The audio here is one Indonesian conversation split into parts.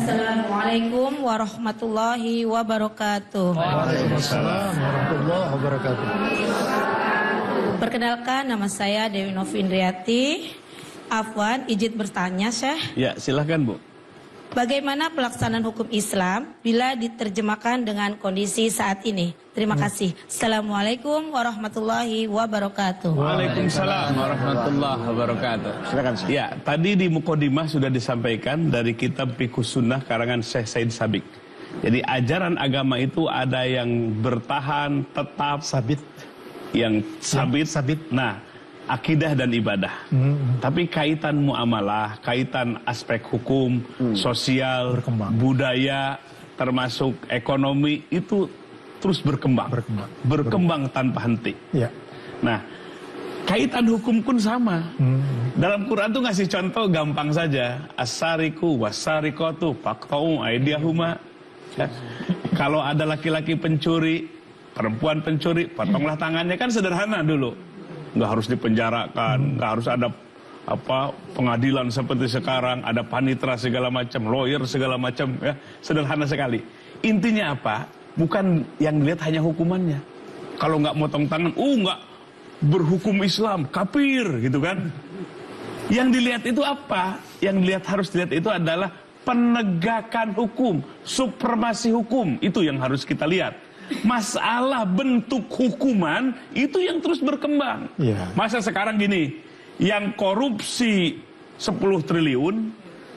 Assalamualaikum warahmatullahi wabarakatuh. Waalaikumsalam warahmatullahi wabarakatuh. Perkenalkan, nama saya Dewi Novi Indriati. Afwan, izin bertanya, Syekh. Ya, silahkan Bu. Bagaimana pelaksanaan hukum Islam bila diterjemahkan dengan kondisi saat ini? Terima kasih. Assalamualaikum warahmatullahi wabarakatuh. Waalaikumsalam warahmatullahi wabarakatuh. Silakan. Ya, tadi di Muqaddimah sudah disampaikan dari kitab Fiqhus Sunnah karangan Syekh Said Sabiq. Jadi ajaran agama itu ada yang bertahan, tetap, Sabit. yang sabit. Nah, akidah dan ibadah. Tapi kaitan muamalah, kaitan aspek hukum, sosial, Berkembang. budaya, termasuk ekonomi itu terus berkembang. Berkembang tanpa henti. Ya. Nah, kaitan hukum pun sama. Dalam Quran tuh ngasih contoh gampang saja. As-sariku was-sarikatu faqta'u aydiyahuma. Ya. Kalau ada laki-laki pencuri, perempuan pencuri, potonglah tangannya, kan sederhana dulu. Nggak harus dipenjarakan, nggak harus ada pengadilan seperti sekarang, ada panitera segala macam, lawyer segala macam, ya, sederhana sekali. Intinya apa? Bukan yang dilihat hanya hukumannya. Kalau nggak motong tangan, nggak berhukum Islam, kafir, gitu kan? Yang dilihat itu apa? Yang harus dilihat itu adalah penegakan hukum, supremasi hukum, itu yang harus kita lihat. Masalah bentuk hukuman itu yang terus berkembang. Ya. Masa sekarang gini, yang korupsi 10 triliun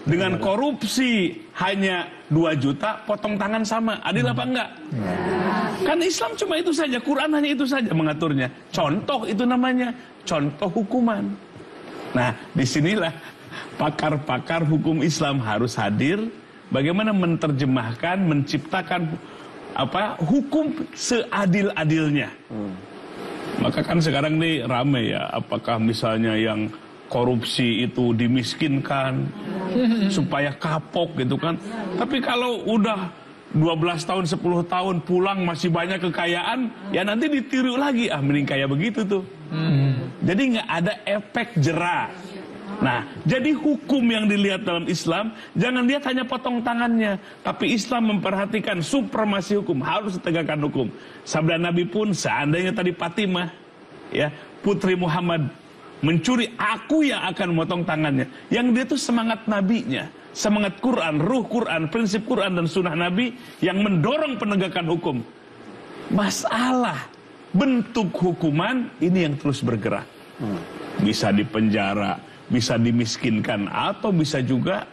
dengan korupsi hanya 2 juta, potong tangan sama, adil apa enggak? Kan Islam cuma itu saja, Quran hanya itu saja mengaturnya. Contoh itu namanya, contoh hukuman. Nah, disinilah pakar-pakar hukum Islam harus hadir, bagaimana menerjemahkan, menciptakan hukum seadil-adilnya. Maka kan sekarang nih rame ya, apakah misalnya yang korupsi itu dimiskinkan supaya kapok gitu kan. Tapi kalau udah 12 tahun, 10 tahun pulang masih banyak kekayaan, ya nanti ditiru lagi, mending kayak begitu tuh. Jadi nggak ada efek jera. Nah, jadi hukum yang dilihat dalam Islam, jangan lihat hanya potong tangannya, tapi Islam memperhatikan supremasi hukum, harus ditegakkan hukum. Sabda Nabi pun, seandainya tadi Fatimah, ya, putri Muhammad mencuri, aku yang akan memotong tangannya. Yang dia itu semangat nabinya, semangat Quran, ruh Quran, prinsip Quran dan sunnah Nabi yang mendorong penegakan hukum. Masalah bentuk hukuman ini yang terus bergerak. Bisa dipenjara, bisa dimiskinkan, atau bisa juga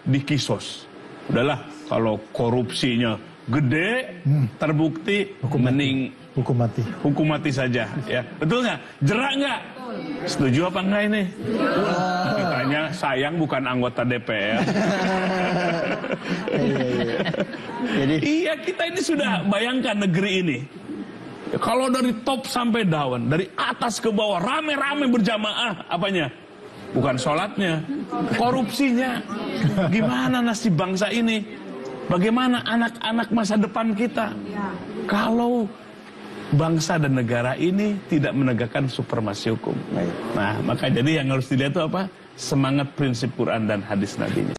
dikisos. Udahlah, kalau korupsinya gede, terbukti, mending hukum mati saja, ya. Betul nggak? Jerak nggak? Setuju apa enggak ini? Katanya sayang bukan anggota DPR. Jadi iya, kita ini sudah bayangkan negeri ini. Kalau dari top sampai down, dari atas ke bawah, rame-rame berjamaah, apanya? Bukan sholatnya, korupsinya. Gimana nasib bangsa ini? Bagaimana anak-anak masa depan kita? Kalau bangsa dan negara ini tidak menegakkan supremasi hukum. Nah, maka jadi yang harus dilihat itu apa? Semangat prinsip Quran dan hadis Nabi.